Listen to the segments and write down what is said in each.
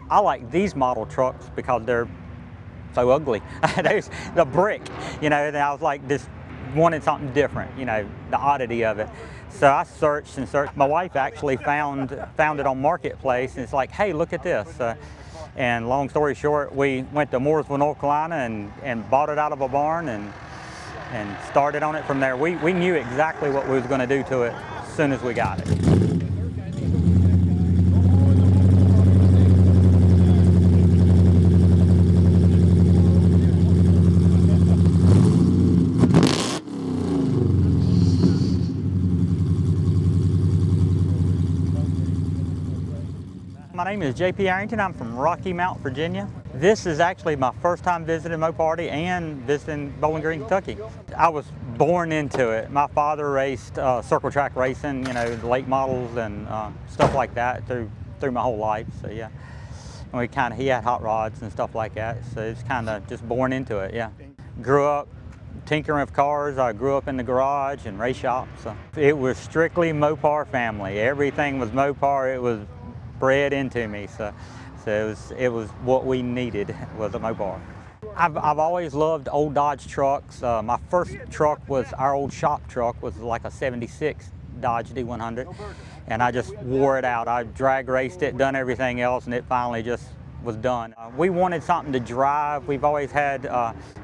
I like these model trucks because they're so ugly. There's the brick, and I was like, just wanted something different, the oddity of it. So I searched and searched. My wife actually found it on Marketplace, and it's like, hey, look at this. And long story short, we went to Mooresville, North Carolina, and bought it out of a barn and started on it from there. We knew exactly what we was going to do to it as soon as we got it. My name is J.P. Arrington. I'm from Rocky Mount, Virginia. This is actually my first time visiting MoParty and visiting Bowling Green, Kentucky. I was born into it. My father raced circle track racing, late models and stuff like that through my whole life. So yeah, and he had hot rods and stuff like that. So it's kind of just born into it. Yeah, grew up tinkering with cars. I grew up in the garage and race shops. So it was strictly Mopar family. Everything was Mopar. It was bred into me, so it was what we needed, was a Mopar. I've always loved old Dodge trucks. My first truck was our old shop truck, was like a '76 Dodge D-100, and I just wore it out. I drag raced it, done everything else, and it finally just was done. We wanted something to drive. We've always had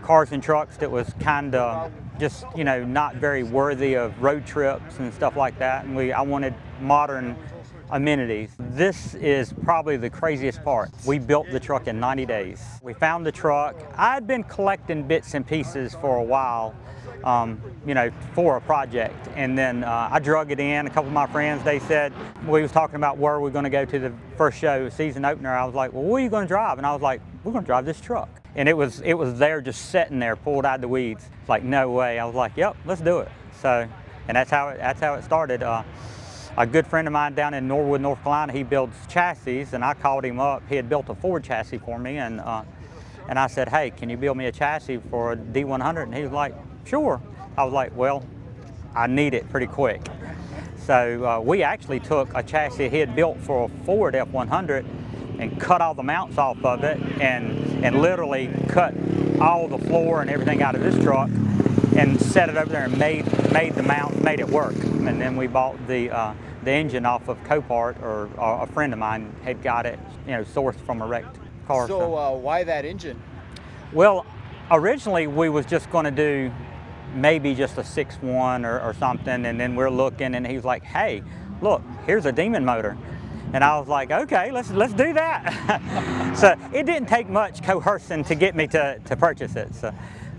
cars and trucks that was kind of just not very worthy of road trips and stuff like that, and I wanted modern amenities. This is probably the craziest part. We built the truck in 90 days. We found the truck. I'd been collecting bits and pieces for a while, for a project, and then I drug it in. A couple of my friends, they said, we was talking about where we're going to go to the first show, season opener. I was like, well, what are you going to drive? And I was like, we're going to drive this truck. And it was there just sitting there, pulled out of the weeds. It's like, no way. I was like, yep, let's do it. So, and that's how it started. A good friend of mine down in Norwood, North Carolina, he builds chassis, and I called him up. He had built a Ford chassis for me, and I said, hey, can you build me a chassis for a D-100? And he was like, sure. I was like, well, I need it pretty quick. So we actually took a chassis he had built for a Ford F-100 and cut all the mounts off of it, and literally cut all the floor and everything out of this truck and set it over there and made the mount, made it work. And then we bought the engine off of Copart, or a friend of mine had got it, sourced from a wrecked car. So why that engine? Well, originally we was just going to do maybe just a 6.1 or something, and then we're looking, and he's like, hey, look, here's a Demon motor. And I was like, okay, let's do that. So it didn't take much coercing to get me to purchase it. So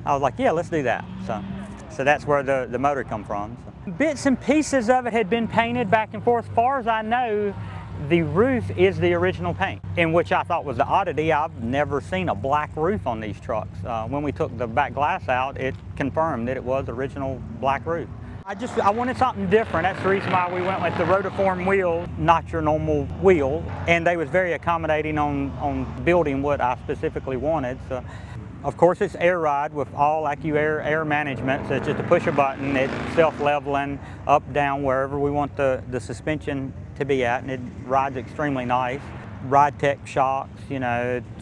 I was like, yeah, let's do that. So that's where the motor come from. So bits and pieces of it had been painted back and forth. As far as I know, the roof is the original paint, in which I thought was the oddity. I've never seen a black roof on these trucks. When we took the back glass out, it confirmed that it was original black roof. I wanted something different. That's the reason why we went with the rotiform wheel, not your normal wheel. And they was very accommodating on building what I specifically wanted. So, of course, it's air ride with all AccuAir air management. So it's just to push a button. It's self-leveling up, down, wherever we want the suspension to be at, and it rides extremely nice. Ride Tech shocks,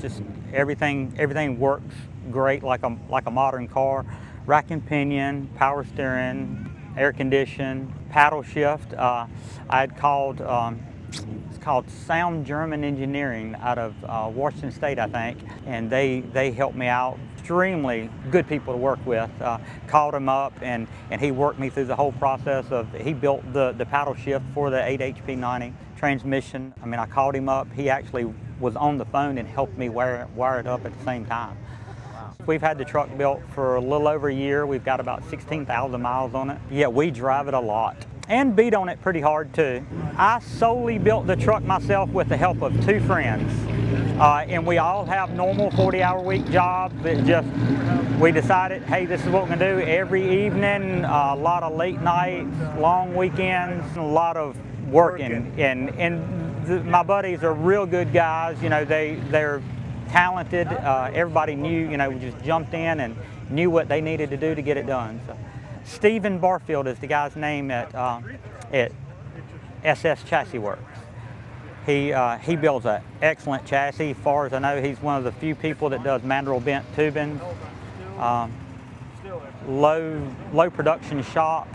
just everything works great like a modern car. Rack and pinion, power steering, air condition, paddle shift. I had called, it's called Sound German Engineering out of Washington State, I think, and they helped me out. Extremely good people to work with. Called him up, and he worked me through the whole process of, he built the paddle shift for the 8 HP 90 transmission. I mean, I called him up. He actually was on the phone and helped me wire it up at the same time. We've had the truck built for a little over a year. We've got about 16,000 miles on it. Yeah, we drive it a lot and beat on it pretty hard too. I solely built the truck myself with the help of 2 friends. And we all have normal 40-hour-week jobs. We decided, hey, this is what we're gonna do every evening. A lot of late nights, long weekends, a lot of working. And my buddies are real good guys. They're talented. Everybody knew, we just jumped in and knew what they needed to do to get it done. So, Stephen Barfield is the guy's name at SS Chassis Works. He builds an excellent chassis. As far as I know, he's one of the few people that does mandrel bent tubing. Low production shop.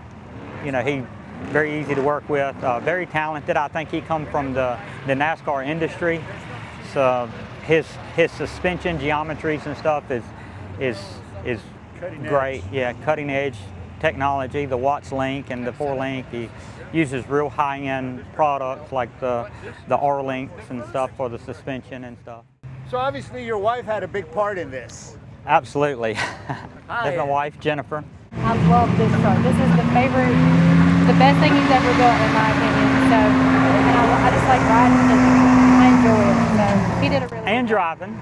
You know, he very easy to work with. Very talented. I think he come from the NASCAR industry. So his suspension geometries and stuff is great. Yeah, cutting edge technology. The Watts Link and the 4-link. He uses real high-end products like the R-links and stuff for the suspension and stuff. So obviously your wife had a big part in this. Absolutely. That's my wife, Jennifer. I love this truck. This is the best thing he's ever built in my opinion. So, and I just like riding and I enjoy it. So he did a really And good job. driving.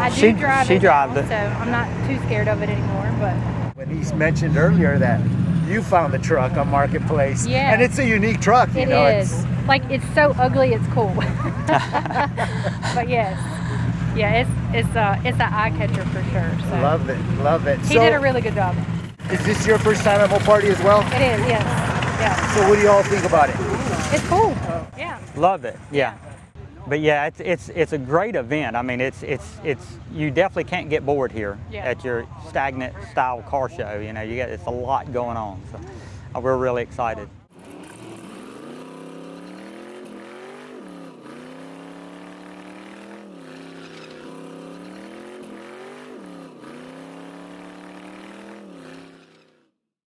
I do She drive it drives now, it. so I'm not too scared of it anymore. But When he mentioned earlier that you found the truck on Marketplace, Yeah. and it's a unique truck. You it know, is. Like, it's so ugly, it's cool. But yes, yeah, it's an eye catcher for sure. So Love it, love it. he did a really good job. Is this your first time at MoParty as well? It is, yes, yeah. So what do you all think about it? It's cool. Yeah. Love it. Yeah. But yeah, it's a great event. I mean, it's you definitely can't get bored here Yeah. at your stagnant style car show. You know, it's a lot going on. So we're really excited.